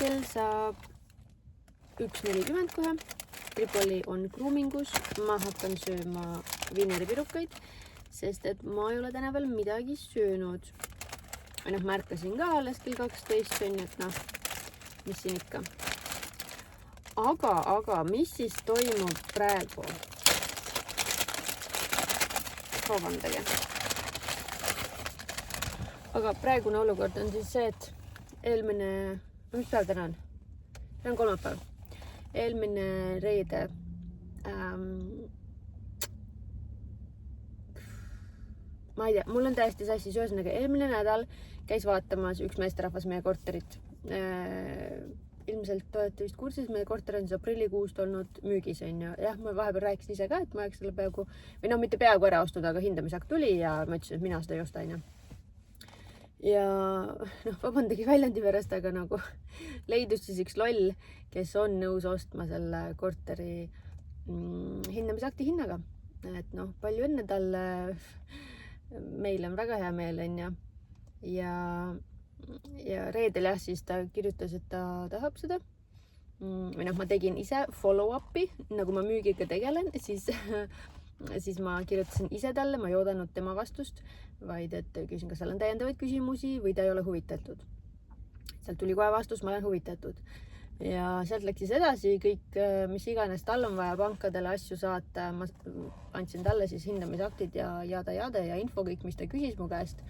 kell saab 1:40 kohe. Tripoli on groomingus, ma hakkan sööma viineripirukaid, sest et ma ei ole täna veel midagi söönud. Või noh, märkasin ka alles kell 12, et noh, mis siin ikka. Aga mis siis toimub praegu? Vabandage. Aga praegune olukord on siis see, et mis päev täna on? See on kolmapäev. Eelmine reede ma ei tea, mul on täiesti sassis, ühesõnaga eelmine nädal käis vaatamas üks meesterahvas meie korterit. Ilmselt olete vist kursis, meie korter on siis aprillikuust olnud müügis, on ju. Jah, ma vahepeal rääkisin ise ka, et ma oleks selle peaaegu, või no mitte peaaegu ära ostnud, aga hindamisakt tuli ja ma ütlesin, et mina seda ei osta, on ju. Ja noh, vabandagi väljendi pärast, aga nagu leidus siis üks loll, kes on nõus ostma selle korteri hindamisakti hinnaga. Et noh, palju õnne talle, meil on väga hea meel, on ju. Ja reedel jah, siis ta kirjutas, et ta tahab seda. Või noh, ma tegin ise follow-up'i, nagu ma müügiga tegelen, siis ma kirjutasin ise talle, ma ei oodanud tema vastust, vaid et küsin, kas seal on täiendavaid küsimusi või ta ei ole huvitatud. Sealt tuli kohe vastus, ma olen huvitatud. Ja sealt läks siis edasi kõik, mis iganes tal on vaja pankadele asju saata. Ma andsin talle siis hindamisaktid ja jada ja info kõik, mis ta küsis mu käest.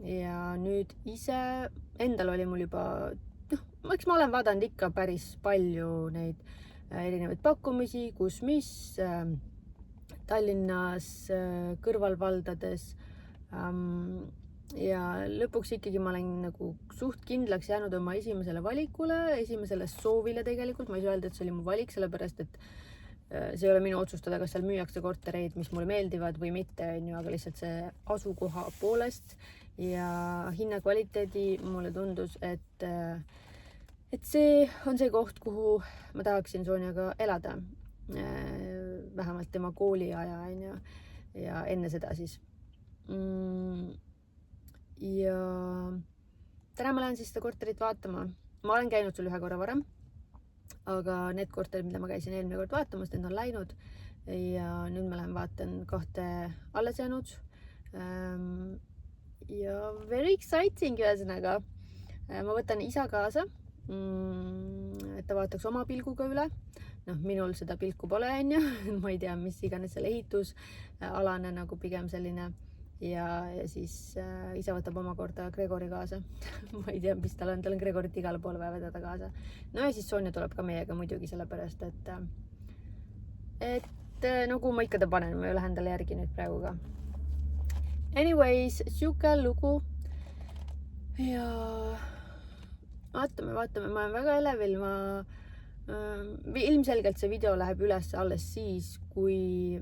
Ja nüüd ise, endal oli mul juba, eks ma olen vaadanud ikka päris palju neid erinevaid pakkumisi, kus mis Tallinnas, kõrvalvaldades. Ja lõpuks ikkagi ma olen nagu suht kindlaks jäänud oma esimesele valikule, esimesele soovile tegelikult. Ma ei saa öelda, et see oli mu valik, sellepärast, et see ei ole minu otsustada, kas seal müüakse kortereid, mis mulle meeldivad või mitte, aga lihtsalt see asukoha poolest ja hinnakvaliteedi mulle tundus, et see on see koht, kuhu ma tahaksin Sonjaga elada. Vähemalt tema kooliaja ja enne seda siis. Ja täna ma lähen siis seda korterit vaatama. Ma olen käinud sul ühe korra varem, aga need korterid, mida ma käisin eelmine kord vaatamas, need on läinud ja nüüd ma lähen vaatan 2 alles jäänud. Ja very exciting ühesõnaga. Ma võtan isa kaasa, et ta vaataks oma pilguga üle. Noh, minul seda pilku pole, on ju. Ma ei tea, mis iganes selle ehitusalane nagu pigem selline. Ja siis isa võtab omakorda Gregori kaasa. Ma ei tea, mis tal on Gregorit igale poole vaja vedada kaasa. No ja siis Sonja tuleb ka meiega muidugi sellepärast, et nagu ma ikka ta panen, ma ju lähen talle järgi nüüd praegu ka. Anyways, siuke lugu. Ja vaatame, ma olen väga elevil. Ilmselgelt see video läheb üles alles siis, kui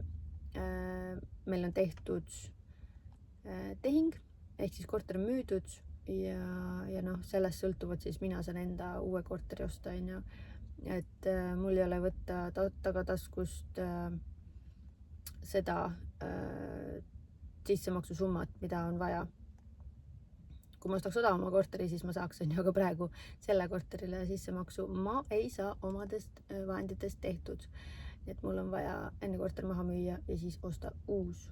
meil on tehtud tehing, ehk siis korter on müüdud ja noh, sellest sõltuvad siis mina saan enda uue korteri osta, on ju. Et mul ei ole võtta tagataskust seda sissemaksusummat, mida on vaja. Kui ma ostaks odavama korteri, siis ma saaks, on ju, aga praegu selle korterile sissemaksu ma ei saa omadest vahenditest tehtud. Et mul on vaja enne korter maha müüa ja siis osta uus.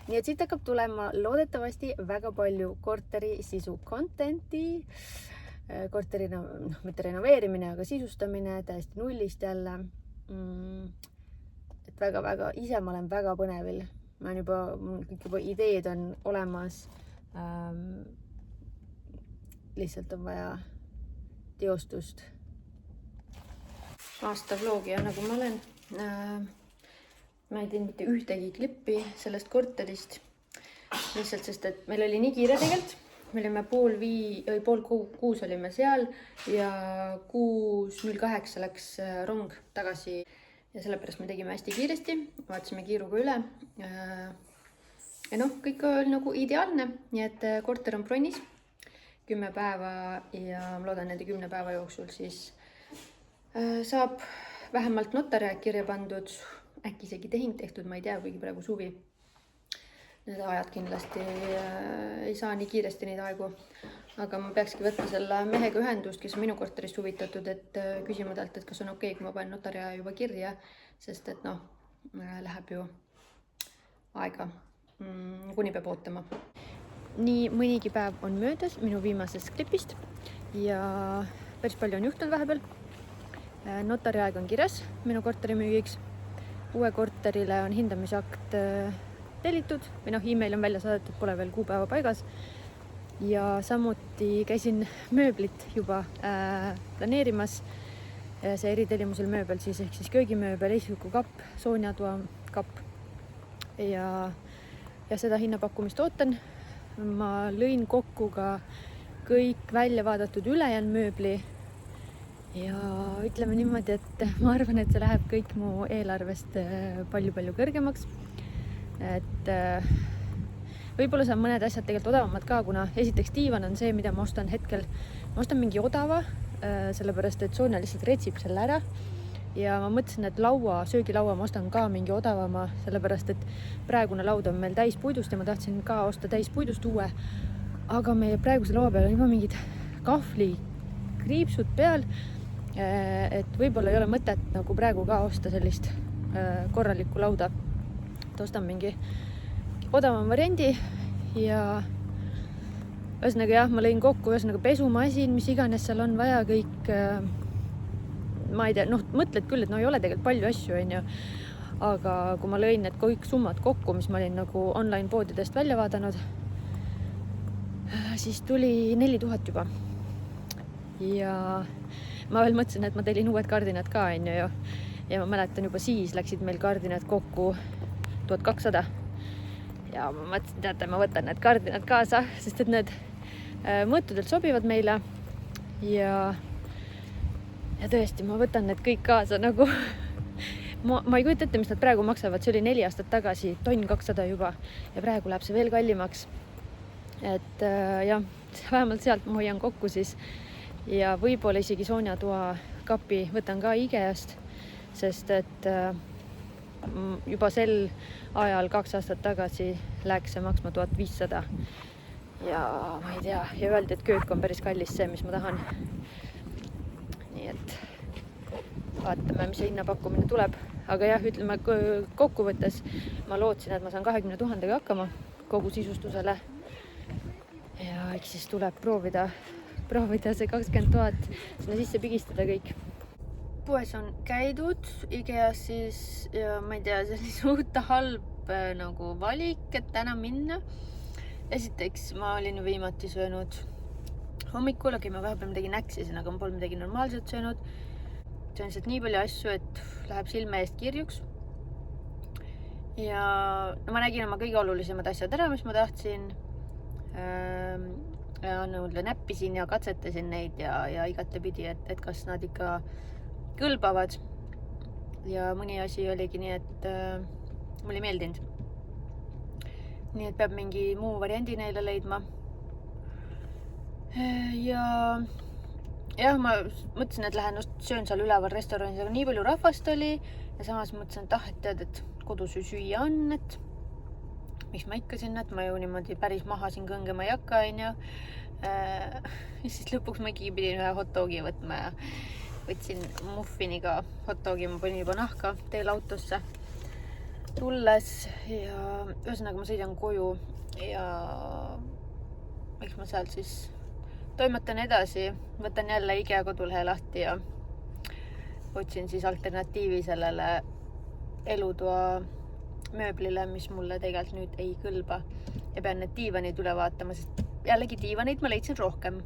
Nii et siit hakkab tulema loodetavasti väga palju korteri sisu contenti, korteri, mitte renoveerimine, aga sisustamine täiesti nullist jälle. Et väga, ise ma olen väga põnevil. Ma olen juba ideed on olemas. Lihtsalt on vaja teostust. Aasta vlogija, nagu ma olen. Ma ei teinud mitte ühtegi klippi sellest korterist. Lihtsalt sest, et meil oli nii kiire tegelikult. Me olime pool kuus olime seal ja 6:08 läks rong tagasi. Ja sellepärast me tegime hästi kiiresti. Vaatasime kiiruga üle. Ja noh, kõik oli nagu ideaalne. Nii et korter on bronnis 10 päeva ja ma loodan nende 10 päeva jooksul siis saab vähemalt notari kirja pandud, äkki isegi tehing tehtud, ma ei tea, kuigi praegu suvi. need ajad kindlasti ei saa nii kiiresti neid aegu. Aga ma peakski võtma selle mehega ühendust, kes on minu korterist huvitatud, et küsima talt, et kas on okei, kui ma panen notariaja juba kirja, sest et noh, läheb ju aega, kuni peab ootama. Nii mõnigi päev on möödas minu viimasest klipist ja päris palju on juhtunud vahepeal. Notariaeg on kirjas minu korteri müügiks. Uue korterile on hindamisakt tellitud või email on välja saadetud, pole veel kuupäeva paigas. Ja samuti käisin mööblit juba planeerimas. See eritellimusel mööbel siis ehk siis köögimööbel, esikuku kapp, soonjatoa kapp ja seda hinnapakkumist ootan. Ma lõin kokku ka kõik välja vaadatud ülejäänud mööbli ja ütleme niimoodi, et ma arvan, et see läheb kõik mu eelarvest palju-palju kõrgemaks. Et võib-olla saan mõned asjad tegelikult odavamad ka, kuna esiteks diivan on see, mida ma ostan hetkel. Ma ostan mingi odava, sellepärast et Sonja lihtsalt retsib selle ära. Ja ma mõtlesin, et söögilaua ma ostan ka mingi odavama, sellepärast et praegune laud on meil täispuidust ja ma tahtsin ka osta täispuidust uue. Aga meie praeguse laua peal on juba mingid kahvlikriipsud peal, et võib-olla ei ole mõtet nagu praegu ka osta sellist korralikku lauda. Et ostan mingi odavam variandi ja ühesõnaga jah, ma lõin kokku pesumasin, mis iganes seal on vaja kõik. Ma ei tea, mõtled küll, et ei ole tegelikult palju asju, on ju. Aga kui ma lõin need kõik summad kokku, mis ma olin nagu online poodidest välja vaadanud, siis tuli 4000 juba. Ja ma veel mõtlesin, et ma tellin uued kardinad ka, on ju. Ja ma mäletan juba siis läksid meil kardinad kokku 1200. Ja ma mõtlesin, teate, ma võtan need kardinad kaasa, sest et need mõõtudelt sobivad meile ja tõesti, ma võtan need kõik kaasa nagu ma ei kujuta ette, mis nad praegu maksavad. See oli 4 aastat tagasi, tonn 200 juba ja praegu läheb see veel kallimaks. Et jah, vähemalt sealt ma hoian kokku siis ja võib-olla isegi soonjatoa kapi võtan ka IKEA-st, sest et juba sel ajal 2 aastat tagasi läks see maksma 1500 ja ma ei tea, ja öeldi, et köök on päris kallis see, mis ma tahan. Nii et vaatame, mis see hinnapakkumine tuleb. Aga jah, ütleme kokkuvõttes ma lootsin, et ma saan 20 000 hakkama kogu sisustusele. Ja eks siis tuleb proovida see 20 000 sinna sisse pigistada kõik. Poes on käidud, IKEA-s siis ja ma ei tea, see oli suht halb nagu valik, et täna minna. Esiteks ma olin viimati söönud hommikul, ma vahepeal midagi näksisin, aga ma pole midagi normaalselt söönud. See on lihtsalt nii palju asju, et läheb silme eest kirjuks. Ja ma nägin oma kõige olulisemad asjad ära, mis ma tahtsin. Näppisin ja katsetasin neid ja igatepidi, et kas nad ikka kõlbavad. Ja mõni asi oligi nii, et mulle ei meeldinud. Nii et peab mingi muu variandi neile leidma. Ja ma mõtlesin, et lähen söön seal üleval restoranis, aga nii palju rahvast oli ja samas mõtlesin, et tead, et kodus ju süüa on, et miks ma ikka sinna, et ma ju niimoodi päris maha siin kõngema ei hakka, on ju. Ja siis lõpuks ma ikkagi pidin ühe hotdogi võtma ja võtsin muffiniga hotdogi, ma panin juba nahka teel autosse tulles ja ühesõnaga ma sõidan koju ja eks ma sealt siis toimetan edasi, võtan jälle IKEA kodulehe lahti ja otsin siis alternatiivi sellele elutoa mööblile, mis mulle tegelikult nüüd ei kõlba ja pean need diivanid üle vaatama, sest jällegi diivaneid ma leidsin rohkem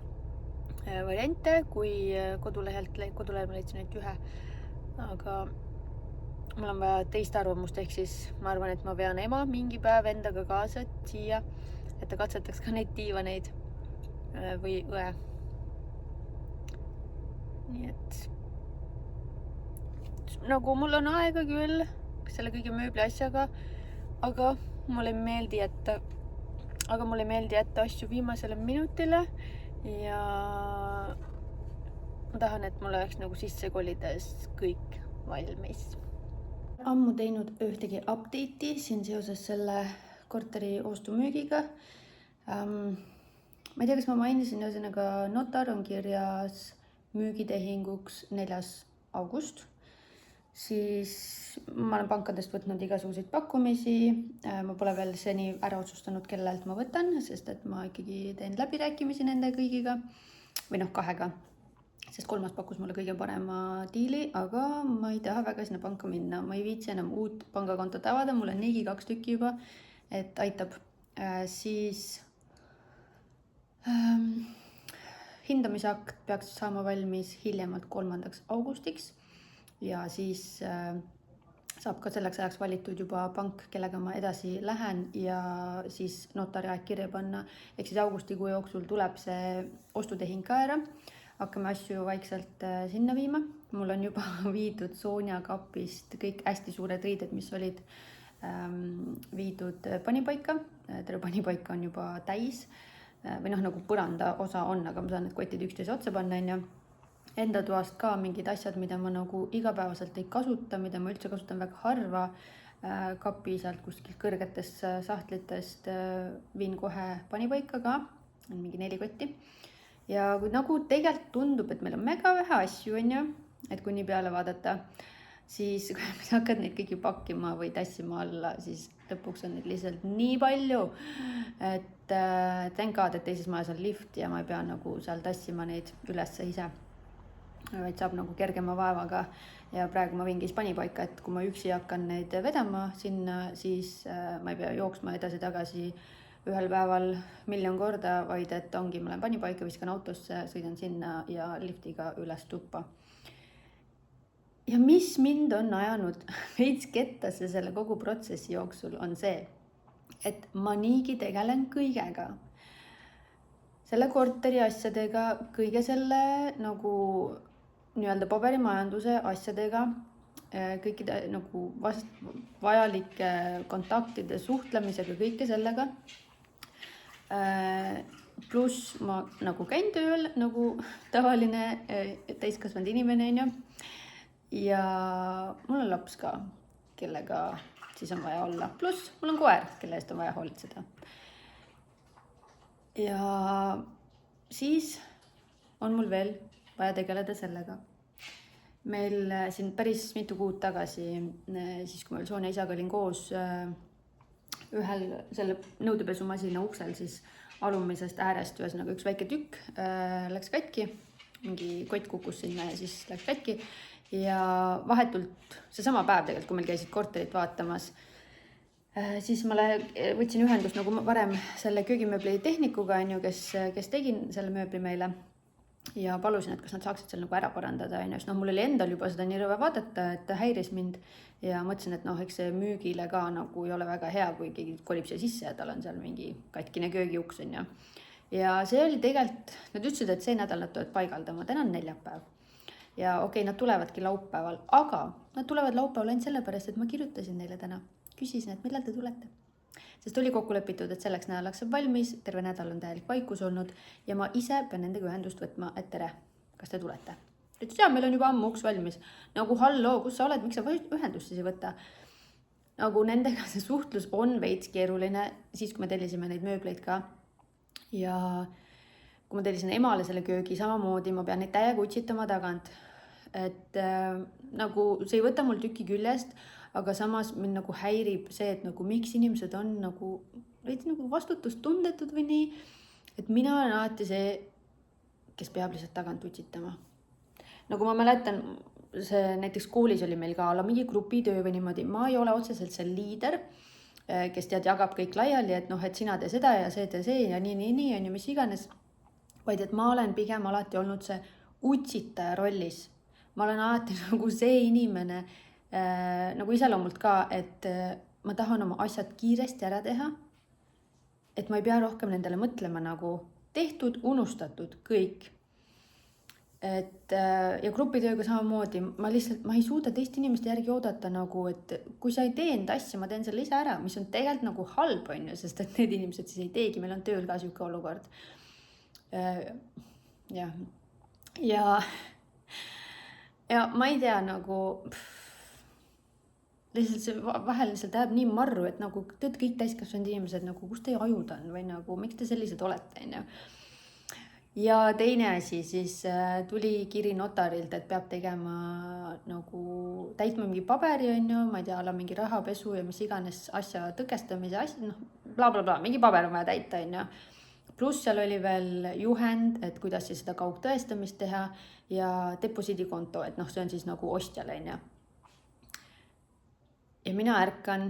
variante kui kodulehel ma leidsin ainult ühe, aga mul on vaja teist arvamust, ehk siis ma arvan, et ma vean ema mingi päev endaga kaasa siia, et ta katsetaks ka neid diivaneid või õe. Nii et nagu mul on aega küll selle kõige mööbli asjaga, aga mulle ei meeldi jätta asju viimasele minutile ja ma tahan, et mul oleks nagu sisse kolides kõik valmis. Ammu teinud ühtegi update'i siin seoses selle korteri ostumüügiga. Ma ei tea, kas ma mainisin, ühesõnaga notar on kirjas müügitehinguks 4. august. Siis ma olen pankadest võtnud igasuguseid pakkumisi. Ma pole veel seni ära otsustanud, kellelt ma võtan, sest et ma ikkagi teen läbirääkimisi nende kõigiga või 2-ga. Sest 3. pakkus mulle kõige parema diili, aga ma ei taha väga sinna panka minna. Ma ei viitsi enam uut pangakontot avada, mul on niigi 2 tükki juba, et aitab. Siis hindamisakt peaks saama valmis hiljemalt 3. augustiks ja siis saab ka selleks ajaks valitud juba pank, kellega ma edasi lähen ja siis notari aeg kirja panna. Ehk siis augustikuu jooksul tuleb see ostutehing ka ära. Hakkame asju vaikselt sinna viima. Mul on juba viidud Sonja kapist kõik hästi suured riided, mis olid viidud panipaika. Terve panipaika on juba täis või nagu põranda osa on, aga ma saan need kotid üksteise otsa panna. Enda toast ka mingid asjad, mida ma nagu igapäevaselt ei kasuta, mida ma üldse kasutan väga harva. Kapi sealt kuskilt kõrgetest sahtlitest viin kohe panipaika ka, on mingi 4 kotti. Ja kui nagu tegelikult tundub, et meil on mega vähe asju, et kui nii peale vaadata, siis kui sa hakkad neid kõiki pakkima või tassima alla, siis lõpuks on neid lihtsalt nii palju, et thank God, et teises majas on lift ja ma ei pea nagu seal tassima neid üles ise, vaid saab nagu kergema vaevaga. Ja praegu ma vingis panipaika, et kui ma üksi hakkan neid vedama sinna, siis ma ei pea jooksma edasi-tagasi ühel päeval 1 000 000 korda, vaid et ongi, ma lähen panipaika, viskan autosse, sõidan sinna ja liftiga üles tuppa. Ja mis mind on ajanud veits kettasse selle kogu protsessi jooksul on see, et ma niigi tegelen kõigega. Selle korteri asjadega, kõige selle nagu nii-öelda paberimajanduse asjadega, kõikide nagu vajalike kontaktide suhtlemisega, kõike sellega. Pluss ma nagu käin tööl nagu tavaline täiskasvanud inimene, ja mul on laps ka, kellega siis on vaja olla. Pluss mul on koer, kelle eest on vaja hoolitseda. Ja siis on mul veel vaja tegeleda sellega. Meil siin päris mitu kuud tagasi, siis kui meil Sonja isaga olin koos, ühel selle nõudepesumasina uksel siis alumisest äärest ühesõnaga üks väike tükk läks katki, mingi kott kukkus sinna ja siis läks katki. Ja vahetult seesama päev tegelikult, kui meil käisid korterit vaatamas, siis ma võtsin ühendust nagu varem selle köögimööbli tehnikuga, kes tegin selle mööbli meile. Ja palusin, et kas nad saaksid seal nagu ära parandada. Mul oli endal juba seda nii rõve vaadata, et häiris mind. Ja mõtlesin, et eks see müügile ka nagu ei ole väga hea, kui keegi kolib siia sisse ja tal on seal mingi katkine köögiuks. Ja see oli tegelikult, nad ütlesid, et see nädal nad tulevad paigaldama, täna on neljapäev. Ja okei, nad tulevadki laupäeval, aga nad tulevad laupäeval ainult sellepärast, et ma kirjutasin neile täna. Küsisin, et millal te tulete. Sest oli kokku lepitud, et selleks nädalaks saab valmis, terve nädal on täielik vaikus olnud ja ma ise pean nendega ühendust võtma, et tere, kas te tulete? Ütles, jaa, meil on juba ammu uks valmis. Nagu halloo, kus sa oled, miks sa ühendust siis ei võta? Nagu nendega see suhtlus on veits keeruline, siis kui me tellisime neid mööbleid ka. Ja kui ma tellisin emale selle köögi, samamoodi ma pean neid täiega utsitama tagant. Et nagu see ei võta mul tüki küljest, aga samas mind nagu häirib see, et nagu miks inimesed on nagu vastutustundetud või nii, et mina olen alati see, kes peab lihtsalt tagant utsitama. Nagu ma mäletan, see näiteks koolis oli meil ka mingi grupitöö või niimoodi, ma ei ole otseselt see liider, kes jagab kõik laiali, et et sina tee seda ja see ja nii on ju mis iganes, vaid et ma olen pigem alati olnud see utsitaja rollis. Ma olen alati nagu see inimene, nagu iseloomult ka, et ma tahan oma asjad kiiresti ära teha, et ma ei pea rohkem nendele mõtlema nagu tehtud, unustatud, kõik. Ja grupitööga samamoodi, ma ei suuda teist inimeste järgi oodata nagu, et kui sa ei tee enda asja, ma teen selle ise ära, mis on tegelikult nagu halb, sest et need inimesed siis ei teegi, meil on tööl ka siuke olukord. Ja ma ei tea nagu, lihtsalt see vahel lihtsalt läheb nii marru, et nagu te olete kõik täiskasvanud inimesed, nagu kus teie ajud on või nagu miks te sellised olete, onju. Ja teine asi, siis tuli kiri notarilt, et peab tegema nagu täitma mingi paberi, onju, ma ei tea, mingi rahapesu ja mis iganes asja tõkestamise asja, bla bla bla, mingi paber on vaja täita, onju. Pluss seal oli veel juhend, et kuidas siis seda kaugtõestamist teha ja deposiidikonto, et see on siis nagu ostjale, onju. Ja mina ärkan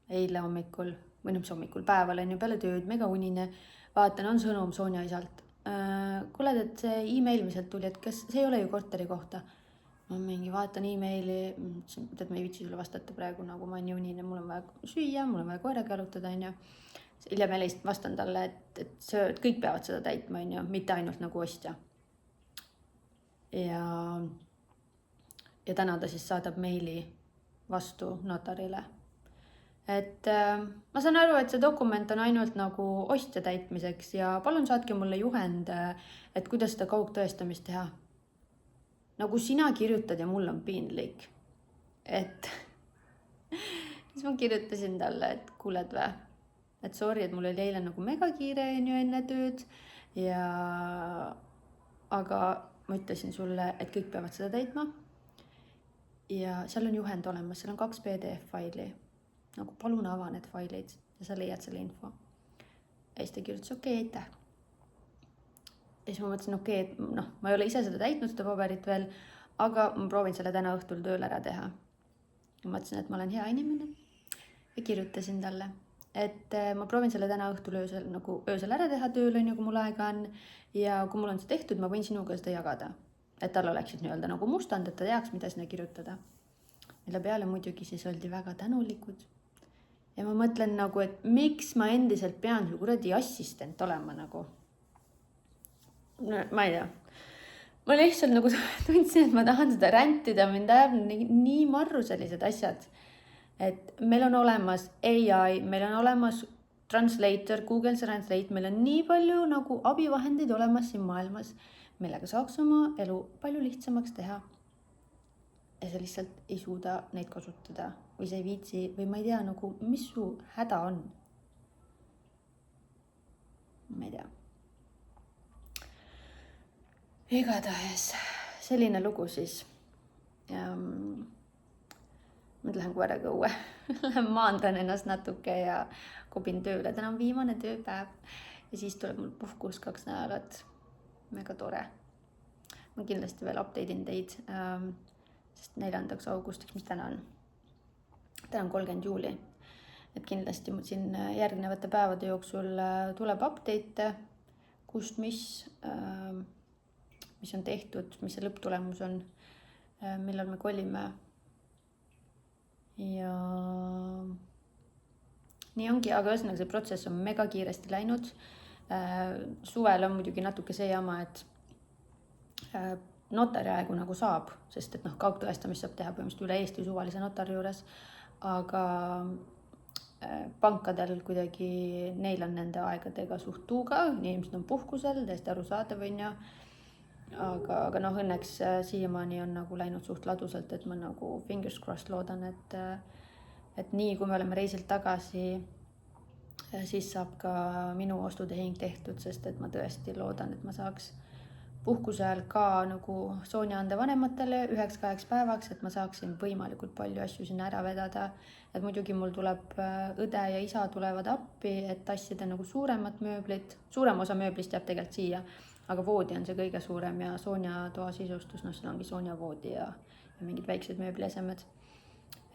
eile hommikul, või mis hommikul, päeval onju, peale tööd, mega unine, vaatan, on sõnum Sonja isalt. Kuule, et see email, mis sealt tuli, et kas see ei ole ju korteri kohta? Ma mingi vaatan emaili, et ma ei viitsi sulle vastata praegu, nagu ma olen nii unine, mul on vaja süüa, mul on vaja koeraga jalutada, onju. Hiljem vastan talle, et kõik peavad seda täitma, onju, mitte ainult nagu ostja. Ja täna ta siis saadab meili vastu notarile. Et ma saan aru, et see dokument on ainult nagu ostja täitmiseks ja palun saatke mulle juhend, et kuidas seda kaugtõestamist teha. Nagu sina kirjutad ja mul on piinlik. Et siis ma kirjutasin talle, et kuuled või, et sorry, et mul oli eile nagu mega kiire enne tööd aga ma ütlesin sulle, et kõik peavad seda täitma. Ja seal on juhend olemas, seal on 2 PDF-faili. Nagu palun ava need failid ja sa leiad selle info. Ja siis ta kirjutas, okei, aitäh. Ja siis ma mõtlesin, okei, ma ei ole ise seda täitnud, seda paberit veel, aga ma proovin selle täna õhtul tööl ära teha. Ja mõtlesin, et ma olen hea inimene ja kirjutasin talle, et ma proovin selle täna õhtul öösel ära teha tööl, kui mul aega on. Ja kui mul on see tehtud, ma võin sinuga seda jagada. Et tal oleksid nii-öelda nagu mustand, et ta teaks, mida sinna kirjutada. Mille peale muidugi siis oldi väga tänulikud. Ja ma mõtlen nagu, et miks ma endiselt pean su kuradi assistent olema nagu. Ma ei tea. Ma lihtsalt nagu tundsin, et ma tahan seda räntida, mind ajab nii marru sellised asjad. Et meil on olemas AI, meil on olemas Translator, Google Translate, meil on nii palju nagu abivahendeid olemas siin maailmas, millega saaks oma elu palju lihtsamaks teha. Ja sa lihtsalt ei suuda neid kasutada või sa ei viitsi või ma ei tea nagu, mis su häda on. Ma ei tea. Igatahes selline lugu siis. Ma lähen koeraga õue. Lähen maandan ennast natuke ja kobin tööle. Täna on viimane tööpäev ja siis tuleb mul puhkus 2 nädalat. Mega tore. Ma kindlasti veel update'in teid. Sest 4. augustiks, mis täna on? Täna on 30. juuli. Et kindlasti siin järgnevate päevade jooksul tuleb update, kust mis on tehtud, mis see lõpptulemus on, millal me kolime. Ja nii ongi, aga ühesõnaga see protsess on mega kiiresti läinud. Suvel on muidugi natuke see jama, et notari aegu nagu saab, sest et kaugtõestamist saab teha põhimõtteliselt üle Eesti suvalise notari juures, aga pankadel kuidagi, neil on nende aegadega suht tuuga, inimesed on puhkusel, täiesti arusaadav, aga õnneks siiamaani on nagu läinud suht ladusalt, et ma nagu fingers crossed loodan, et nii kui me oleme reisilt tagasi, siis saab ka minu ostutehing tehtud, sest et ma tõesti loodan, et ma saaks puhkuse ajal ka nagu Sonja anda vanematele 9-8 päevaks, et ma saaksin võimalikult palju asju sinna ära vedada. Et muidugi mul tuleb õde ja isa tulevad appi, et tassida nagu suuremat mööblit. Suurem osa mööblist jääb tegelikult siia, aga voodi on see kõige suurem ja Sonja toa sisustus, see ongi Sonja voodi ja mingid väiksed mööbliesemed.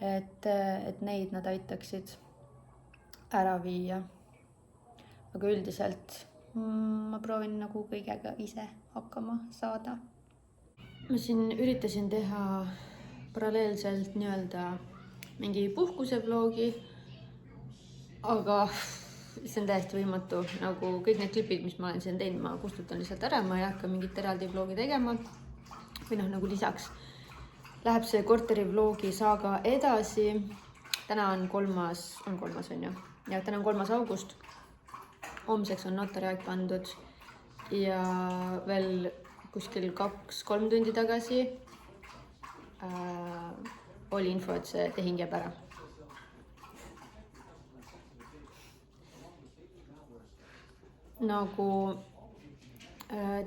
Et neid nad aitaksid ära viia. Aga üldiselt ma proovin nagu kõigega ise hakkama saada. Ma siin üritasin teha paralleelselt nii-öelda mingi puhkusevlogi, aga see on täiesti võimatu. Nagu kõik need klipid, mis ma olen siin teinud, ma kustutan lihtsalt ära, ma ei hakka mingit eraldi vlogi tegema. Või nagu lisaks läheb see korteri vlogi saaga edasi. Täna on 3. on ju. Ja täna on 3. august. Homseks on notari aeg pandud ja veel kuskil 2-3 tundi tagasi oli info, et see tehing jääb ära. nagu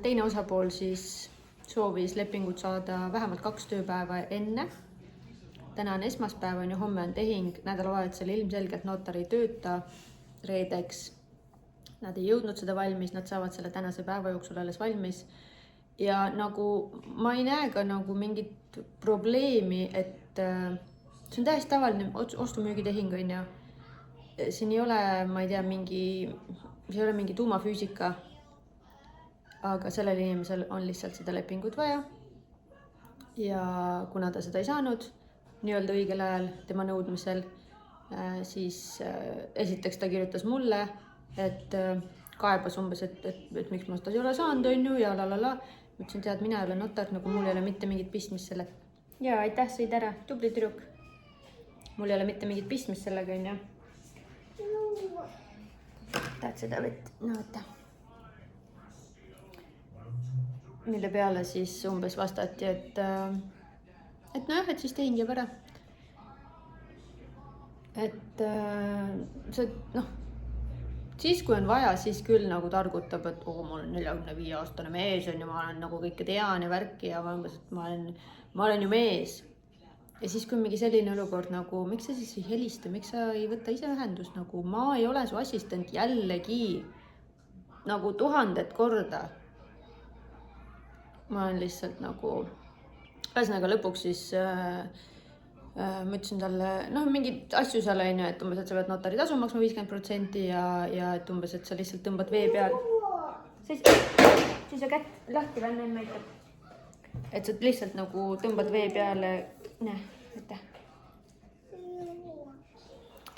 teine osapool siis soovis lepingut saada vähemalt 2 tööpäeva enne. Täna on esmaspäev, on ju, homme on tehing, nädalavahetusel ilmselgelt notar ei tööta reedeks. Nad ei jõudnud seda valmis, nad saavad selle tänase päeva jooksul alles valmis. Ja nagu ma ei näe ka nagu mingit probleemi, et see on täiesti tavaline ostu-müügitehing, on ju. Siin ei ole, ma ei tea, see ei ole mingi tuumafüüsika, aga sellel inimesel on lihtsalt seda lepingut vaja. Ja kuna ta seda ei saanud nii-öelda õigel ajal tema nõudmisel, siis esiteks ta kirjutas mulle, et kaebas umbes, et miks ma seda ei ole saanud, on ju, ja lalala. Ma ütlesin, tead, mina ei ole notar, nagu mul ei ole mitte mingit pistmist selle. Ja aitäh, sõid ära, tubli tüdruk. Mul ei ole mitte mingit pistmist sellega, on ju. Tahad seda vett? No võtta. Mille peale siis umbes vastati, et nojah, et siis tehing jääb ära. Et see, noh, siis kui on vaja, siis küll nagu targutab, et mul on 45-aastane mees, on ju, ma olen nagu kõike tean ja värki ja umbes, et ma olen ju mees. Ja siis kui mingi selline olukord nagu, miks sa siis ei helista, miks sa ei võta ise ühendust, nagu ma ei ole su assistent jällegi nagu 1000 korda. Ma olen lihtsalt nagu, ühesõnaga lõpuks siis ma ütlesin talle, noh, mingid asju seal on ju, et umbes, et sa pead notari tasu maksma 50% ja et umbes, et sa lihtsalt tõmbad vee peal. Siis sa kätt lahti venna näitab. Et sa lihtsalt nagu tõmbad vee peale, võtta.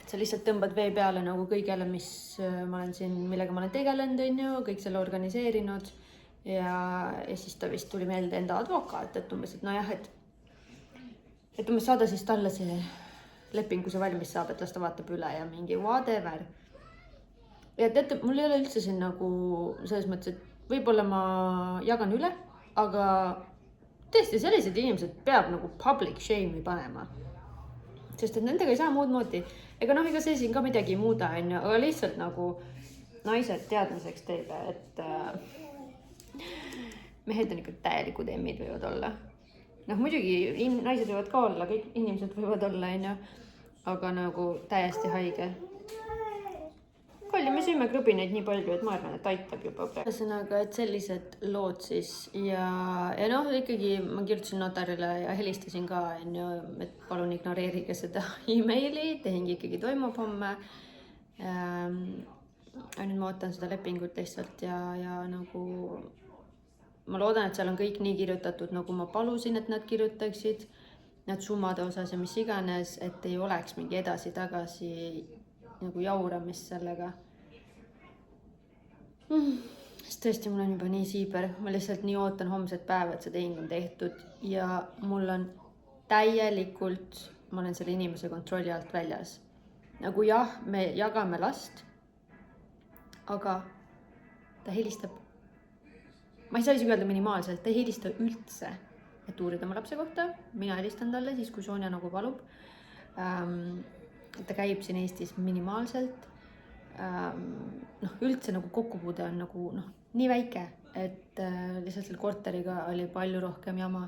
Et sa lihtsalt tõmbad vee peale nagu kõigele, mis ma olen siin, millega ma olen tegelenud, on ju, kõik selle organiseerinud. Ja siis ta vist tuli meelde enda advokaat, et umbes, et nojah, et umbes saada siis talle see lepingu see valmis saab, et las ta vaatab üle ja mingi whatever. Ja teate, mul ei ole üldse siin nagu selles mõttes, et võib-olla ma jagan üle, aga tõesti sellised inimesed peab nagu public shame'i panema. Sest et nendega ei saa muud moodi. Ega noh, ega see siin ka midagi ei muuda, on ju, aga lihtsalt nagu naised teadmiseks teile, et mehed on ikka täielikud emmid võivad olla. Noh, muidugi naised võivad ka olla, kõik inimesed võivad olla, on ju, aga nagu täiesti haige. Kalli, me sõime krõbineid nii palju, et ma arvan, et aitab juba. Ühesõnaga, et sellised lood siis ja noh, ikkagi ma kirjutasin notarile ja helistasin ka, on ju, et palun ignoreerige seda emaili, tehing ikkagi toimub homme. Nüüd ma ootan seda lepingut lihtsalt ja nagu ma loodan, et seal on kõik nii kirjutatud, nagu ma palusin, et nad kirjutaksid need summade osas ja mis iganes, et ei oleks mingi edasi-tagasi nagu jauramist sellega. Sest tõesti, mul on juba nii siiber, ma lihtsalt nii ootan homset päeva, et see tehing on tehtud ja mul on täielikult, ma olen selle inimese kontrolli alt väljas. Nagu jah, me jagame last, aga ta helistab. Ma ei saa isegi öelda minimaalselt, ta ei helista üldse, et uurida oma lapse kohta. Mina helistan talle siis, kui Sonja nagu palub. Ta käib siin Eestis minimaalselt. Üldse nagu kokkupuude on nagu nii väike, et lihtsalt selle korteriga oli palju rohkem jama.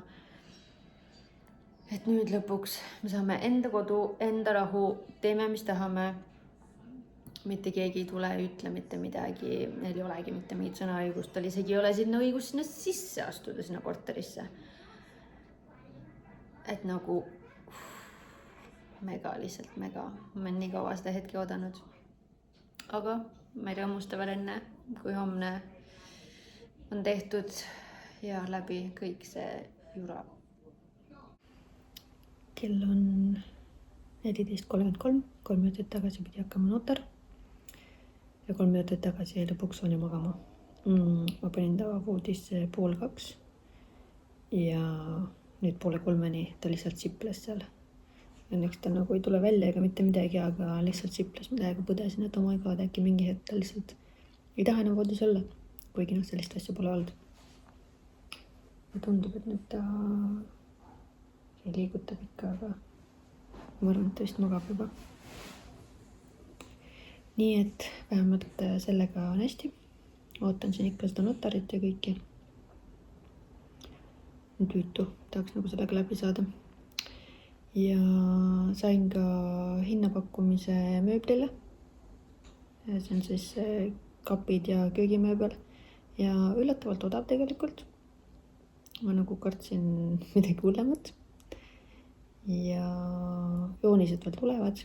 Et nüüd lõpuks me saame enda kodu, enda rahu, teeme mis tahame. Mitte keegi ei tule, ei ütle mitte midagi, neil ei olegi mitte mingit sõnaõigust, tal isegi ei ole sinna õigust sinna sisse astuda, sinna korterisse. Et nagu mega, lihtsalt mega. Ma olen nii kaua seda hetke oodanud. Aga ma ei rõõmusta veel enne, kui homne on tehtud ja läbi kõik see jura. Kell on 14.33, 3 minutit tagasi pidi hakkama notar. Ja 3 minutit tagasi jäi lõpuks Sonja magama. Ma panin ta voodisse 1:30 ja nüüd 2:30 ta lihtsalt siples seal. Õnneks ta nagu ei tule välja ega mitte midagi, aga lihtsalt siples midagi, põdesin, et oma igad äkki mingi hetk ta lihtsalt ei taha enam voodis olla, kuigi sellist asja pole olnud. Ja tundub, et nüüd ta liigutab ikka, aga ma arvan, et ta vist magab juba. Nii et vähemalt sellega on hästi. ootan siin ikka seda notarit ja kõiki. Tüütu, tahaks nagu sellega läbi saada. Ja sain ka hinnapakkumise mööblile. See on siis kapid ja köögimööbel ja üllatavalt odav tegelikult. Ma nagu kartsin midagi hullemat. Ja joonised veel tulevad.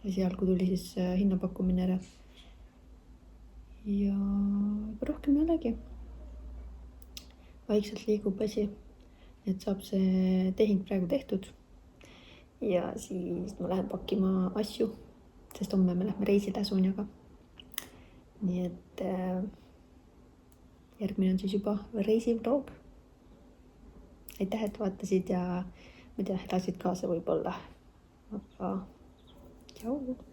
Esialgu tuli siis hinnapakkumine ära. Ja rohkem ei olegi. Vaikselt liigub asi, et saab see tehing praegu tehtud. Ja siis ma lähen pakkima asju, sest homme me lähme reisile Sonjaga. Nii et järgmine on siis juba reisivlog. Aitäh, et vaatasid ja ma tea, elasid kaasa võib-olla. Aga tšau!